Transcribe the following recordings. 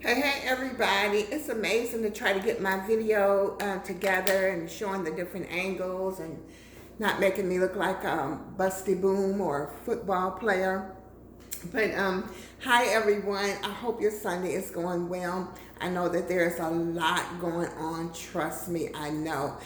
Hey everybody, it's amazing to try to get my video together and showing the different angles and not making me look like Busty Boom or a football player. But hi everyone, I hope your Sunday is going well. I know that there's a lot going on, trust me, I know.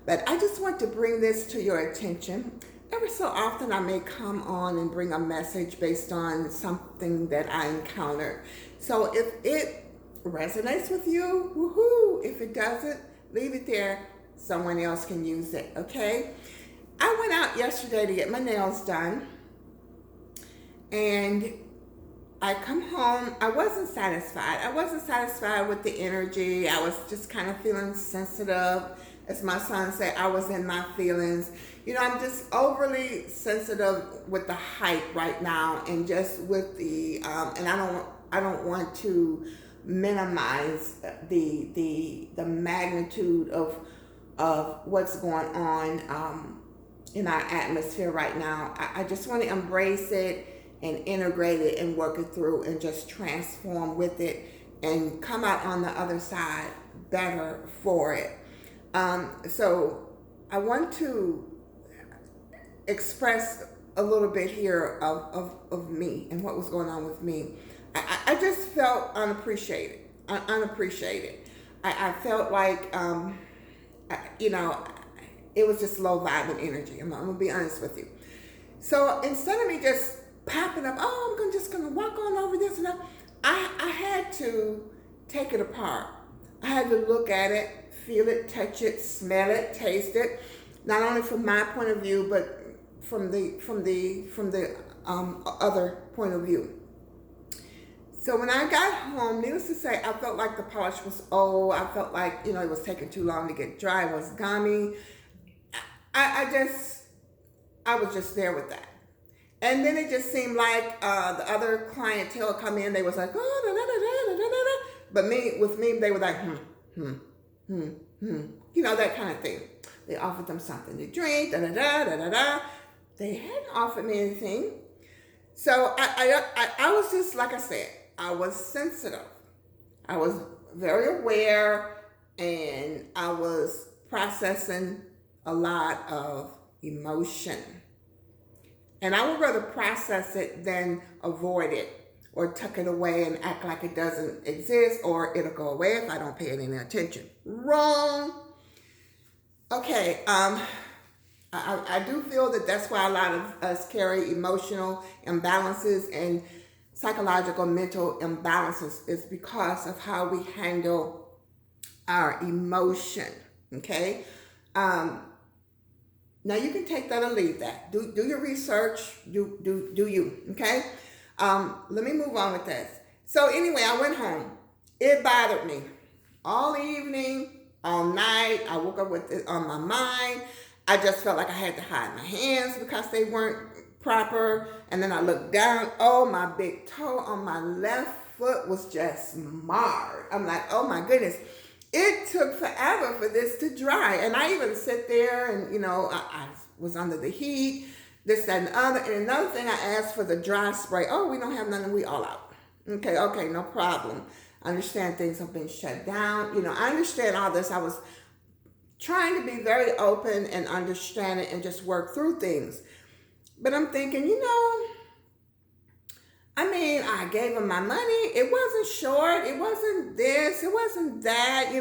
But I just want to bring this to your attention. Every so often I may come on and bring a message based on something that I encountered. So if it resonates with you, woohoo. If it doesn't, leave it there. Someone else can use it, okay? I went out yesterday to get my nails done, and I come home. I wasn't satisfied. I wasn't satisfied with the energy. I was just kind of feeling sensitive. As my son said, I was in my feelings. I'm just overly sensitive with the hype right now, and just with the and I don't want to minimize the magnitude of what's going on in our atmosphere right now. I just want to embrace it and integrate it and work it through and just transform with it and come out on the other side better for it. So I want to express a little bit here of me and what was going on with me. I just felt unappreciated. Unappreciated. I felt like, you know, it was just low vibe energy. I'm gonna be honest with you. So instead of me just popping up, oh, just gonna walk on over this and that, I had to take it apart. I had to look at it, feel it, touch it, smell it, taste it. Not only from my point of view, but from the other point of view. So when I got home, needless to say, I felt like the polish was old. I felt like it was taking too long to get dry. It was gummy. I was just there with that. And then it just seemed like the other clientele come in. They was like, oh, da, da, da, da, da, da, da. But with me, they were like, hmm, hmm, hmm. That kind of thing. They offered them something to drink, da, da, da, da, da, da. They hadn't offered me anything. So I was just, like I said, I was sensitive. I was very aware, and I was processing a lot of emotion. And I would rather process it than avoid it or tuck it away and act like it doesn't exist, or it'll go away if I don't pay it any attention. Wrong. Okay, I do feel that that's why a lot of us carry emotional imbalances and psychological mental imbalances, is because of how we handle our emotion. Okay. Now you can take that or leave that. Do your research. Do you? Okay. Let me move on with this. So anyway, I went home. It bothered me all evening, all night. I woke up with it on my mind. I just felt like I had to hide my hands because they weren't proper. And then I looked down. Oh, my big toe on my left foot was just marred. I'm like, oh my goodness. It took forever for this to dry. And I even sit there and, I was under the heat, this, that, and the other. And another thing, I asked for the dry spray. Oh, we don't have nothing. We all out. Okay, no problem. I understand things have been shut down. I understand all this. I was trying to be very open and understand it and just work through things. But I'm thinking, I gave him my money. It wasn't short. It wasn't this. It wasn't that.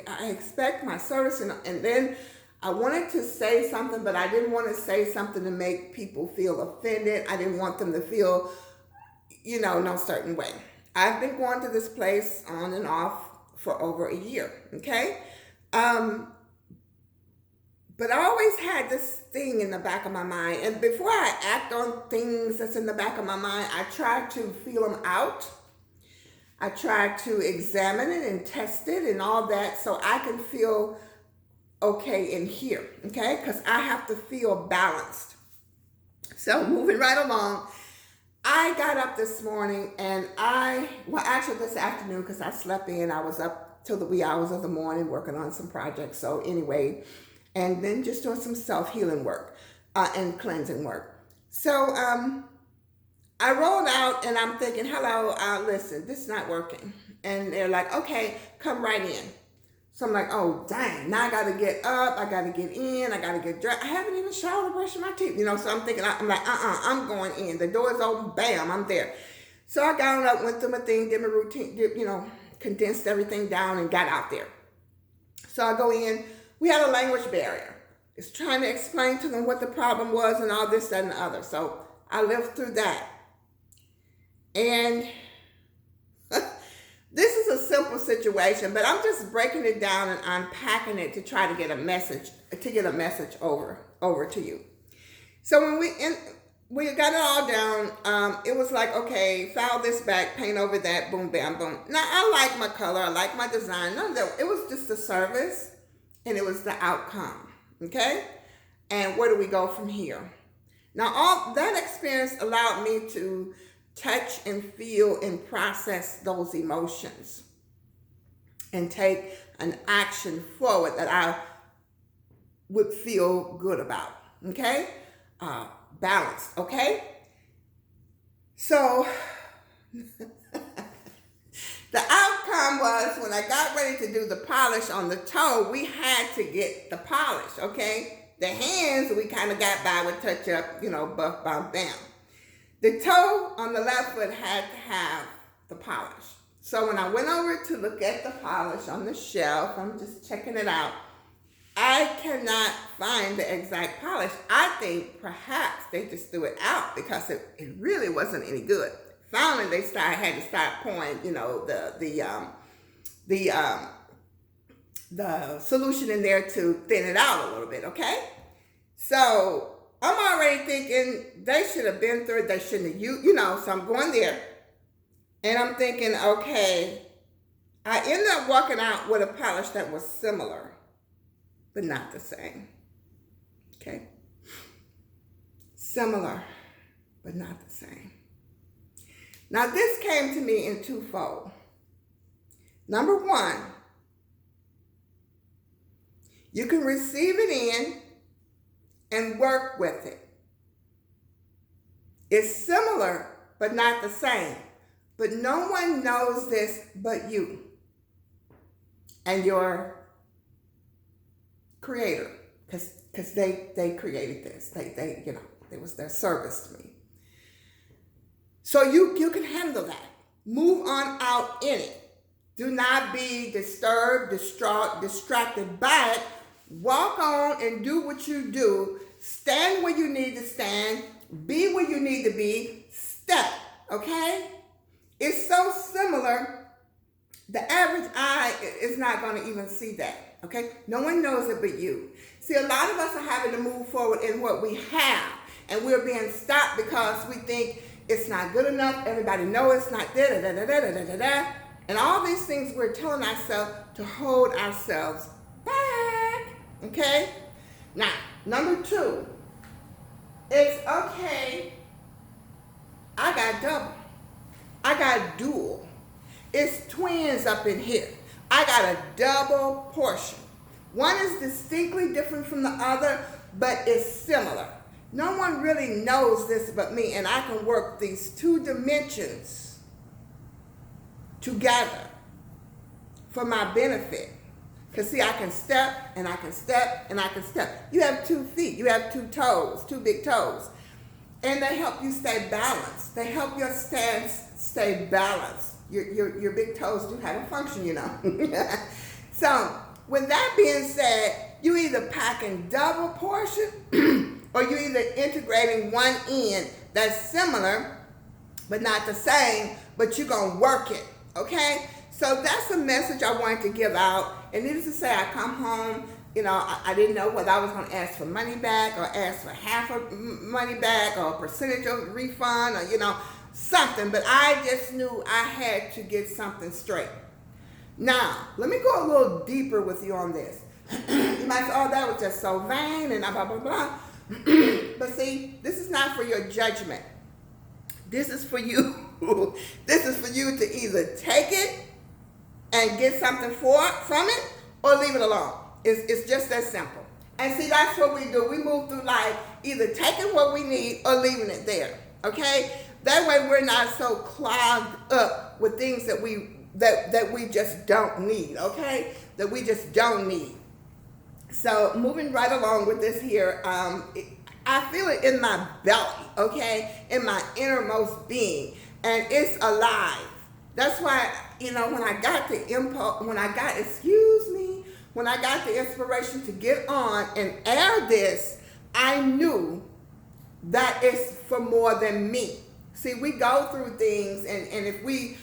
I expect my service. And then I wanted to say something, but I didn't want to say something to make people feel offended. I didn't want them to feel, no certain way. I've been going to this place on and off for over a year. Okay. But I always had this thing in the back of my mind. And before I act on things that's in the back of my mind, I try to feel them out. I try to examine it and test it and all that, so I can feel okay in here, okay? Because I have to feel balanced. So moving right along, I got up this morning and actually this afternoon, because I slept in. I was up till the wee hours of the morning working on some projects. So anyway, and then just doing some self-healing work and cleansing work. So I rolled out and I'm thinking, hello, listen, this is not working. And they're like, okay, come right in. So I'm like, oh, dang, now I got to get up, I got to get in, I got to get dressed. I haven't even showered or brushed my teeth, so I'm thinking, I'm like, I'm going in. The door's open, bam, I'm there. So I got on up, went through my thing, did my routine, condensed everything down and got out there. So I go in, we had a language barrier. It's trying to explain to them what the problem was and all this, that, and the other. So I lived through that. And this is a simple situation, but I'm just breaking it down and unpacking it to try to get a message, over to you. So when we got it all down, it was like, okay, file this back, paint over that, boom, bam, boom. Now, I like my color, I like my design. None of that. It was just the service, and it was the outcome, okay? And where do we go from here? Now, all that experience allowed me to touch and feel and process those emotions and take an action forward that I would feel good about, okay? Balanced, okay? So the outcome was when I got ready to do the polish on the toe, we had to get the polish, okay? The hands, we kind of got by with touch up, buff, bam, bam. The toe on the left foot had to have the polish. So when I went over to look at the polish on the shelf, I'm just checking it out, I cannot find the exact polish. I think perhaps they just threw it out because it really wasn't any good. Finally, they had to start pouring, the solution in there to thin it out a little bit, okay? So I'm already thinking they should have been through it. They shouldn't have used, so I'm going there. And I'm thinking, okay, I ended up walking out with a polish that was similar, but not the same. Okay? Similar, but not the same. Now, this came to me in twofold. Number one, you can receive it in and work with it. It's similar, but not the same. But no one knows this but you and your creator, because they created this. It was their service to me. So you can handle that. Move on out in it. Do not be disturbed, distraught, distracted by it. Walk on and do what you do. Stand where you need to stand. Be where you need to be. Step, okay? It's so similar, the average eye is not going to even see that, okay? No one knows it but you. See, a lot of us are having to move forward in what we have, and we're being stopped because we think it's not good enough. Everybody knows it's not da-da-da-da-da-da-da-da. And all these things we're telling ourselves to hold ourselves back, okay? Now, number two, it's okay, I got double. I got dual. It's twins up in here. I got a double portion. One is distinctly different from the other, but it's similar. No one really knows this but me, and I can work these two dimensions together for my benefit. Because see, I can step, and I can step, and I can step. You have 2 feet. You have 2 toes, 2 big toes. And they help you stay balanced. They help your stance stay balanced. Your big toes do have a function, So, with that being said, you either packing double portion or you either integrating one end that's similar but not the same, but you're going to work it, okay? So that's a message I wanted to give out. And needless to say, I come home, I didn't know whether I was going to ask for money back or ask for half of money back or a percentage of refund or, something. But I just knew I had to get something straight. Now, let me go a little deeper with you on this. You might say, oh, that was just so vain and blah, blah, blah. But see, this is not for your judgment. This is for you. This is for you to either take it and get something from it or leave it alone. It's just that simple. And see, that's what we do. We move through life either taking what we need or leaving it there, okay? That way we're not so clogged up with things that we just don't need, okay? That we just don't need. So moving right along with this here, I feel it in my belly, okay? In my innermost being, and it's alive. That's why, when I got the impulse, when I got the inspiration to get on and air this, I knew that it's for more than me. See, we go through things, and if we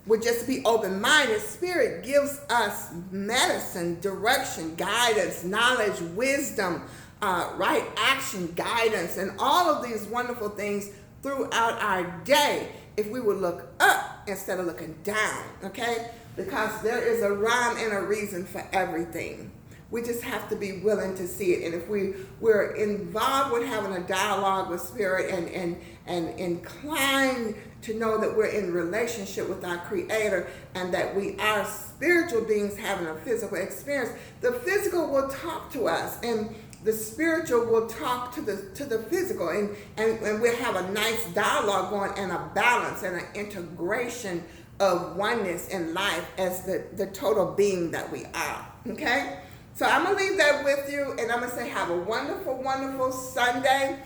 would just be open-minded, Spirit gives us medicine, direction, guidance, knowledge, wisdom, right action, guidance, and all of these wonderful things throughout our day if we would look up instead of looking down, okay? Because there is a rhyme and a reason for everything. We just have to be willing to see it. And if we're involved with having a dialogue with Spirit and inclined to know that we're in relationship with our Creator and that we are spiritual beings having a physical experience, the physical will talk to us and the spiritual will talk to the physical, and we'll have a nice dialogue going and a balance and an integration of oneness in life as the total being that we are, okay? So I'm going to leave that with you, and I'm going to say have a wonderful, wonderful Sunday,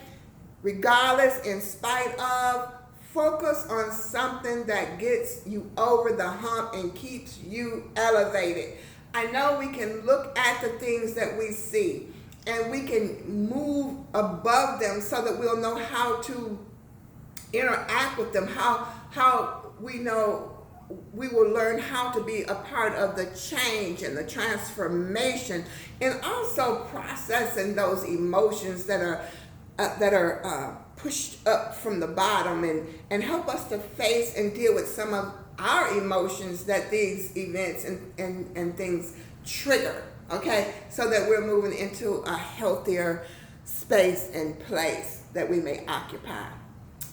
regardless, in spite of. Focus on something that gets you over the hump and keeps you elevated. I know we can look at the things that we see, and we can move above them so that we'll know how to interact with them, how we know we will learn how to be a part of the change and the transformation, and also processing those emotions that are pushed up from the bottom, and help us to face and deal with some of our emotions that these events and things trigger, okay? So that we're moving into a healthier space and place that we may occupy.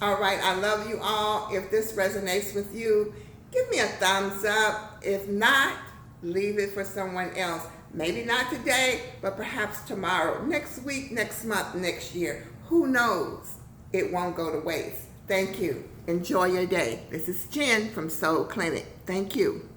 All right, I love you all. If this resonates with you, give me a thumbs up. If not, leave it for someone else. Maybe not today, but perhaps tomorrow, next week, next month, next year. Who knows? It won't go to waste. Thank you. Enjoy your day. This is Jen from Soul Clinic. Thank you.